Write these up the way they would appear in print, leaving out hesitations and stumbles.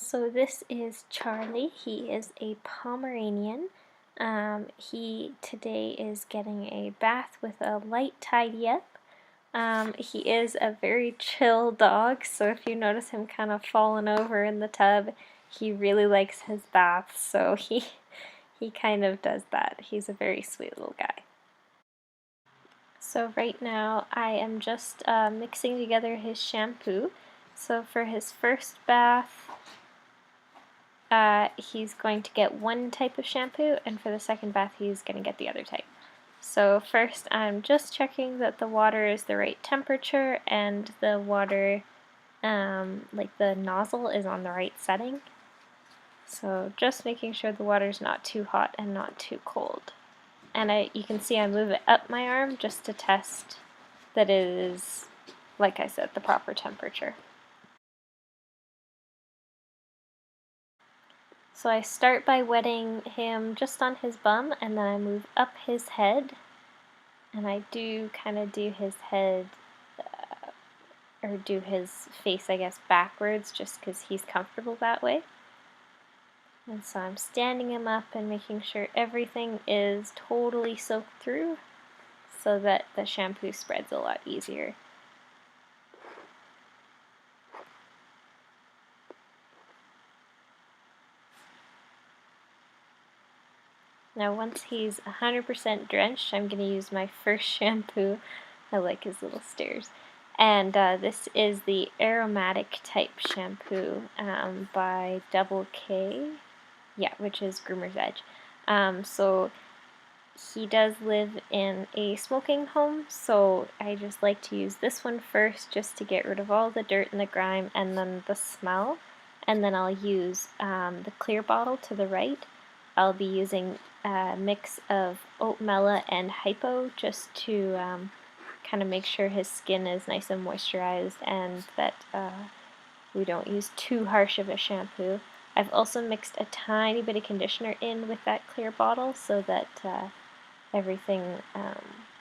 So this is Charlie. He is a Pomeranian. He today is getting a bath with a light tidy up. He is a very chill dog, so if you notice him kind of falling over in the tub, he really likes his bath, so he kind of does that. He's a very sweet little guy. So right now I am just mixing together his shampoo. So for his first bath, he's going to get one type of shampoo, and for the second bath he's going to get the other type. So first I'm just checking that the water is the right temperature and the water, like the nozzle is on the right setting. So just making sure the water's not too hot and not too cold. And you can see I move it up my arm just to test that it is, like I said, the proper temperature. So I start by wetting him just on his bum, and then I move up his head, and I do kind of do his head, or do his face, I guess, backwards, just because he's comfortable that way. And so I'm standing him up and making sure everything is totally soaked through so that the shampoo spreads a lot easier. Now once he's 100% drenched, I'm going to use my first shampoo. I like his little stairs. And this is the aromatic type shampoo by Double K, yeah, which is Groomer's Edge. So he does live in a smoking home, so I just like to use this one first just to get rid of all the dirt and the grime and then the smell. And then I'll use the clear bottle to the right. I'll be using a mix of Oatmela and Hypo just to kind of make sure his skin is nice and moisturized and that we don't use too harsh of a shampoo. I've also mixed a tiny bit of conditioner in with that clear bottle so that everything,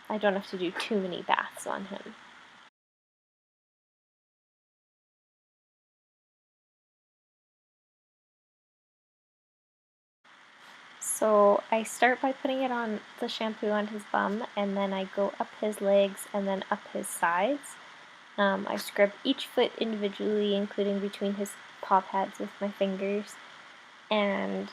I don't have to do too many baths on him. So I start by putting it on the shampoo on his bum, and then I go up his legs and then up his sides. I scrub each foot individually, including between his paw pads with my fingers, and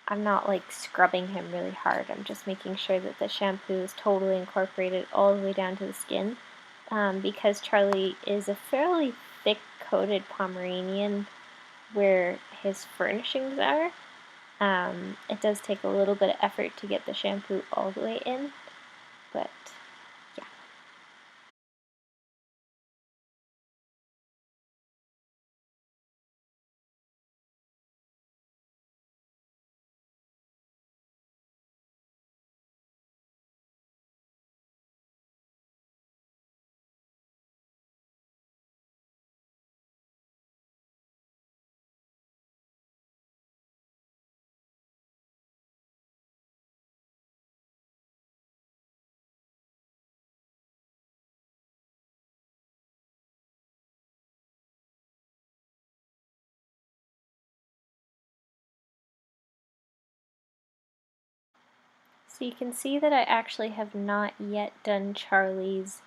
I'm not like scrubbing him really hard. I'm just making sure that the shampoo is totally incorporated all the way down to the skin. Because Charlie is a fairly thick coated Pomeranian where his furnishings are, it does take a little bit of effort to get the shampoo all the way in, but yeah. So you can see that I actually have not yet done Charlie's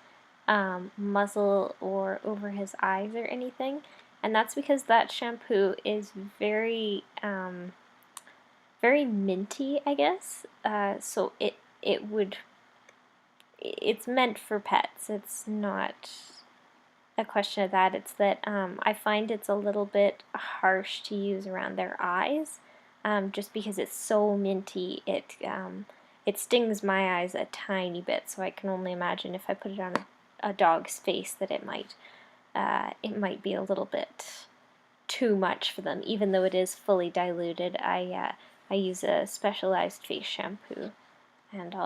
muzzle or over his eyes or anything, and that's because that shampoo is very minty, I guess. So it's meant for pets. It's not a question of that. It's that I find it's a little bit harsh to use around their eyes, just because it's so minty. It stings my eyes a tiny bit. So I can only imagine if I put it on a dog's face that it might be a little bit too much for them. Even though it is fully diluted, I use a specialized face shampoo, and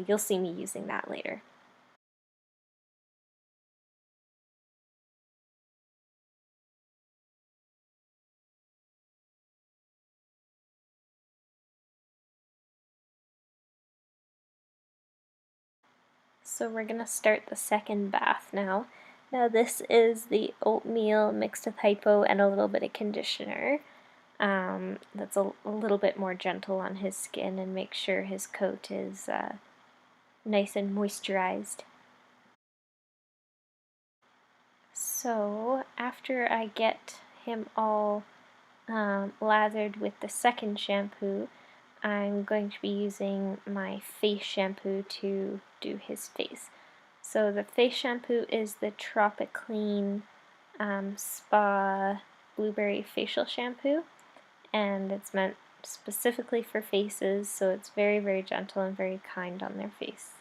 you'll see me using that later. So we're going to start the second bath now. Now this is the oatmeal mixed with hypo and a little bit of conditioner. That's a little bit more gentle on his skin and makes sure his coat is nice and moisturized. So after I get him all lathered with the second shampoo, I'm going to be using my face shampoo to do his face. So the face shampoo is the Tropiclean Spa Blueberry Facial Shampoo, and it's meant specifically for faces, so it's very, very gentle and very kind on their face.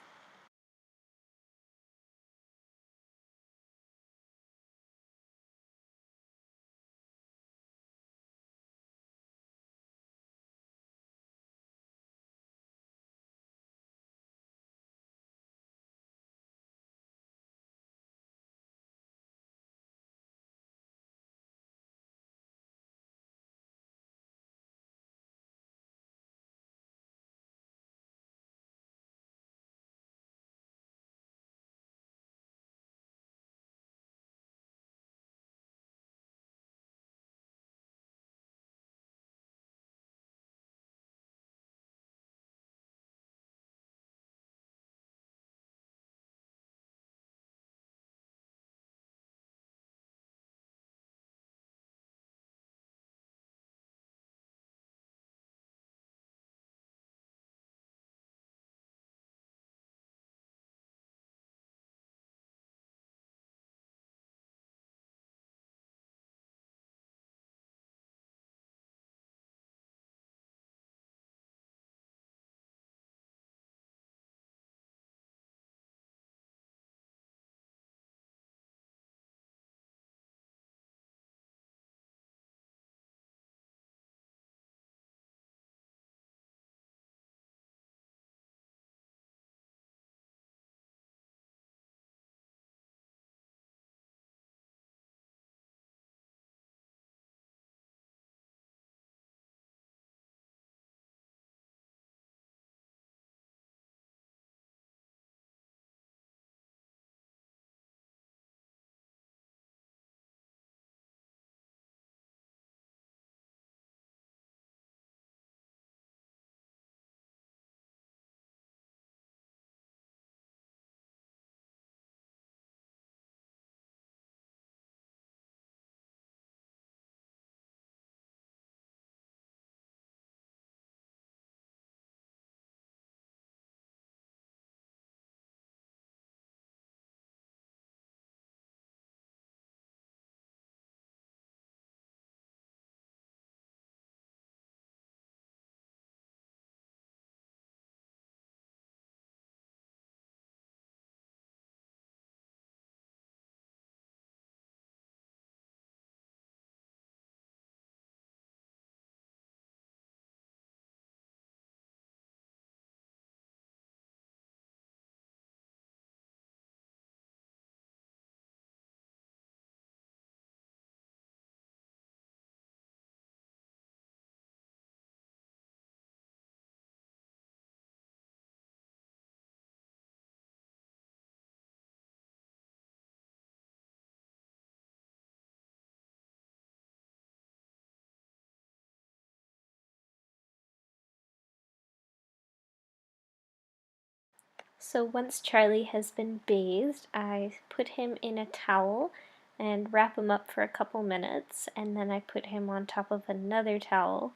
So once Charlie has been bathed, I put him in a towel and wrap him up for a couple minutes, and then I put him on top of another towel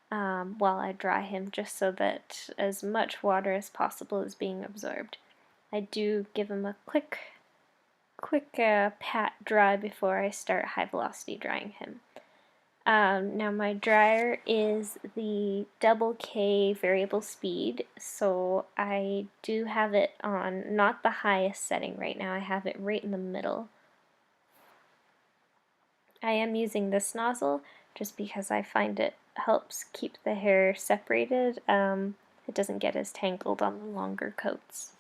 while I dry him, just so that as much water as possible is being absorbed. I do give him a quick pat dry before I start high velocity drying him. Now my dryer is the double K variable speed, so I do have it on not the highest setting right now, I have it right in the middle. I am using this nozzle just because I find it helps keep the hair separated. It doesn't get as tangled on the longer coats.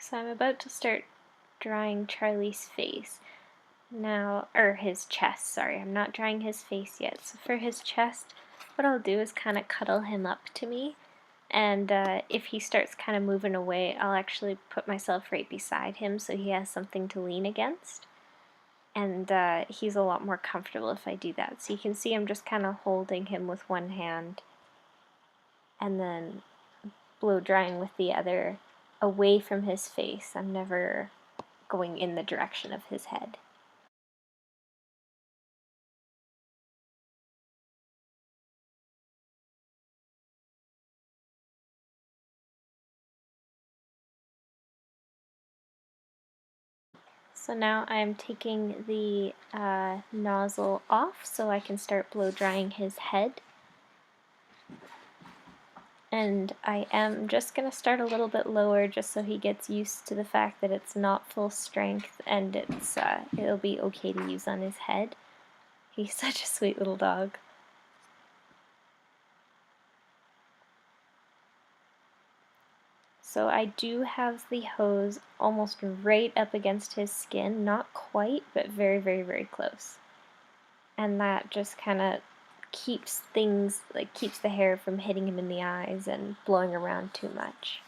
So I'm about to start drying Charlie's face. Now, or his chest, sorry, I'm not drying his face yet. So for his chest, what I'll do is kind of cuddle him up to me, and if he starts kind of moving away, I'll actually put myself right beside him so he has something to lean against. And he's a lot more comfortable if I do that. So you can see I'm just kind of holding him with one hand and then blow drying with the other away from his face. I'm never going in the direction of his head. So now I'm taking the nozzle off so I can start blow drying his head. And I am just going to start a little bit lower just so he gets used to the fact that it's not full strength and it'll be okay to use on his head. He's such a sweet little dog. So I do have the hose almost right up against his skin, not quite, but very, very, very close. And that just kind of keeps things, like keeps the hair from hitting him in the eyes and blowing around too much.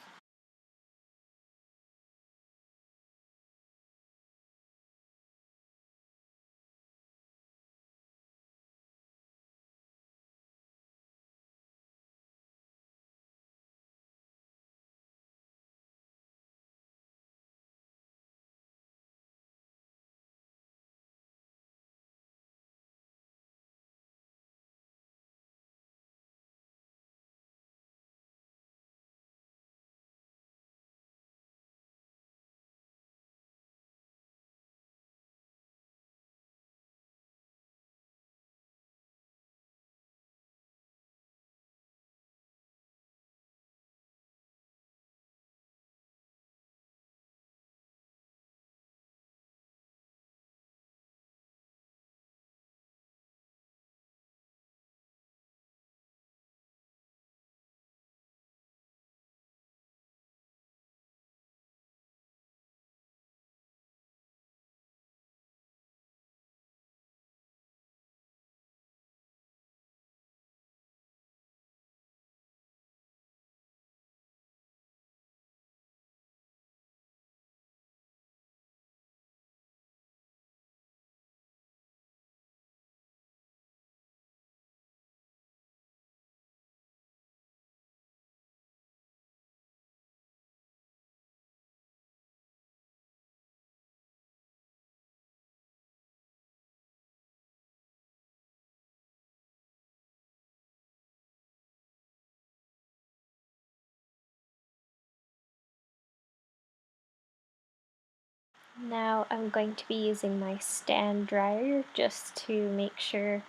Now I'm going to be using my stand dryer just to make sure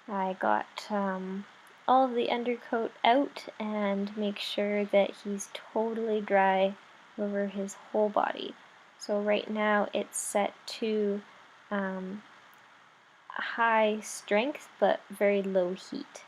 I got all of the undercoat out and make sure that he's totally dry over his whole body. So right now it's set to um, high strength but very low heat.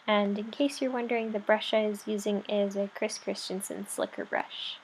And in case you're wondering, the brush I was using is a Chris Christensen slicker brush.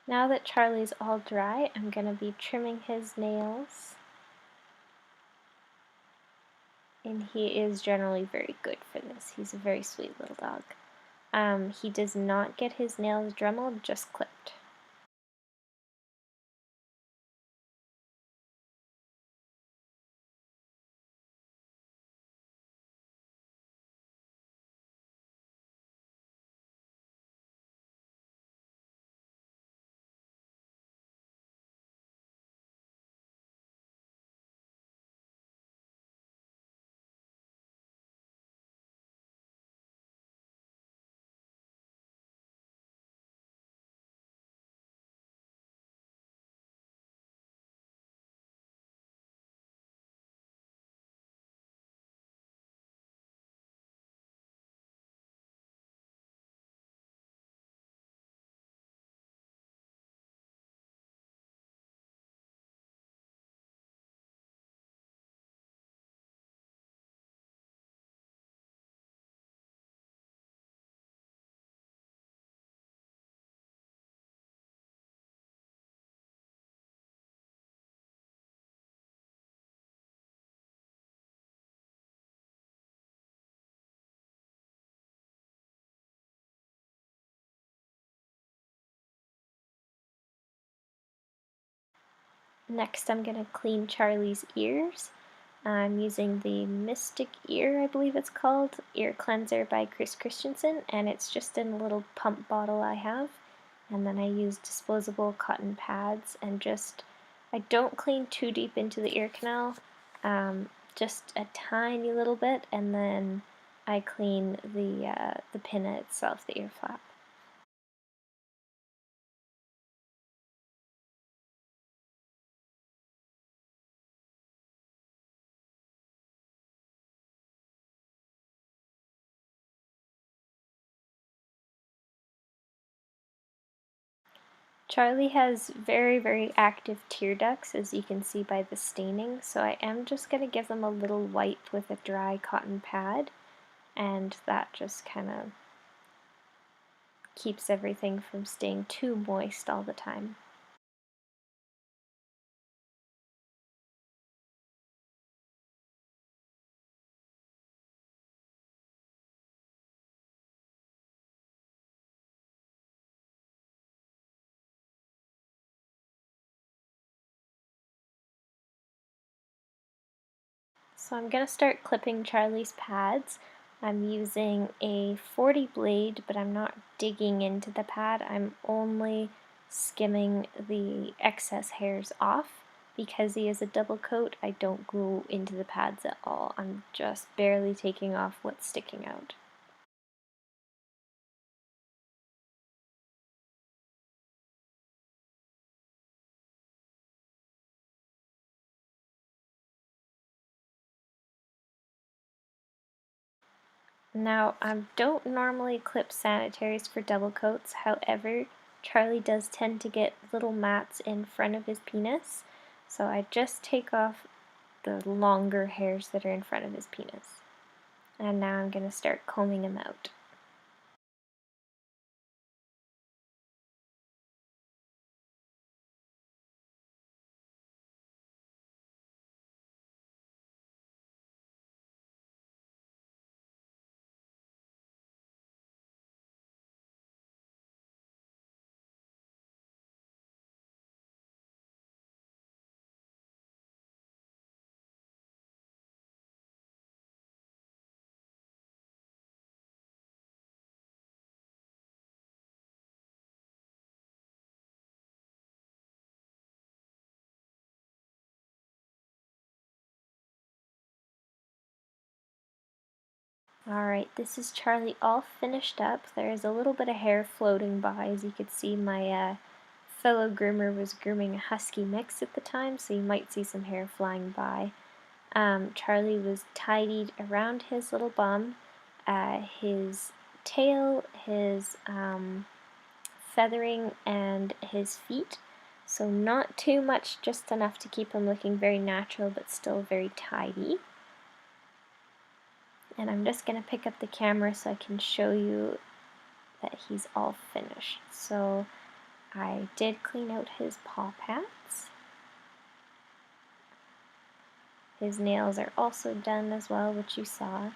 Now that Charlie's all dry, I'm going to be trimming his nails. And he is generally very good for this. He's a very sweet little dog. He does not get his nails Dremelled, just clipped. Next, I'm going to clean Charlie's ears. I'm using the Mystic Ear, I believe it's called, ear cleanser by Chris Christensen, and it's just in a little pump bottle I have. And then I use disposable cotton pads and I don't clean too deep into the ear canal, just a tiny little bit, and then I clean the pinna itself, the ear flap. Charlie has very, very active tear ducts, as you can see by the staining, so I am just going to give them a little wipe with a dry cotton pad, and that just kind of keeps everything from staying too moist all the time. So I'm going to start clipping Charlie's pads. I'm using a 40 blade, but I'm not digging into the pad. I'm only skimming the excess hairs off. Because he is a double coat, I don't go into the pads at all. I'm just barely taking off what's sticking out. Now, I don't normally clip sanitaries for double coats, however, Charlie does tend to get little mats in front of his penis, so I just take off the longer hairs that are in front of his penis. And now I'm going to start combing him out. Alright, this is Charlie all finished up. There is a little bit of hair floating by. As you could see, my fellow groomer was grooming a husky mix at the time, so you might see some hair flying by. Charlie was tidied around his little bum, his tail, his feathering, and his feet. So not too much, just enough to keep him looking very natural but still very tidy. And I'm just going to pick up the camera so I can show you that he's all finished. So I did clean out his paw pads. His nails are also done as well, which you saw.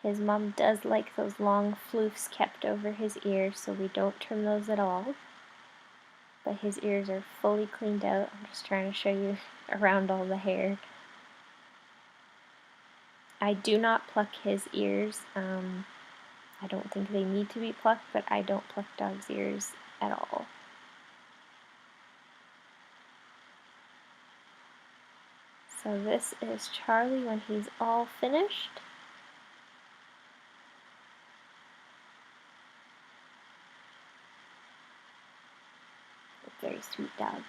His mom does like those long floofs kept over his ears, so we don't trim those at all. But his ears are fully cleaned out. I'm just trying to show you around all the hair. I do not pluck his ears. I don't think they need to be plucked, but I don't pluck dogs' ears at all. So this is Charlie when he's all finished. A very sweet dog.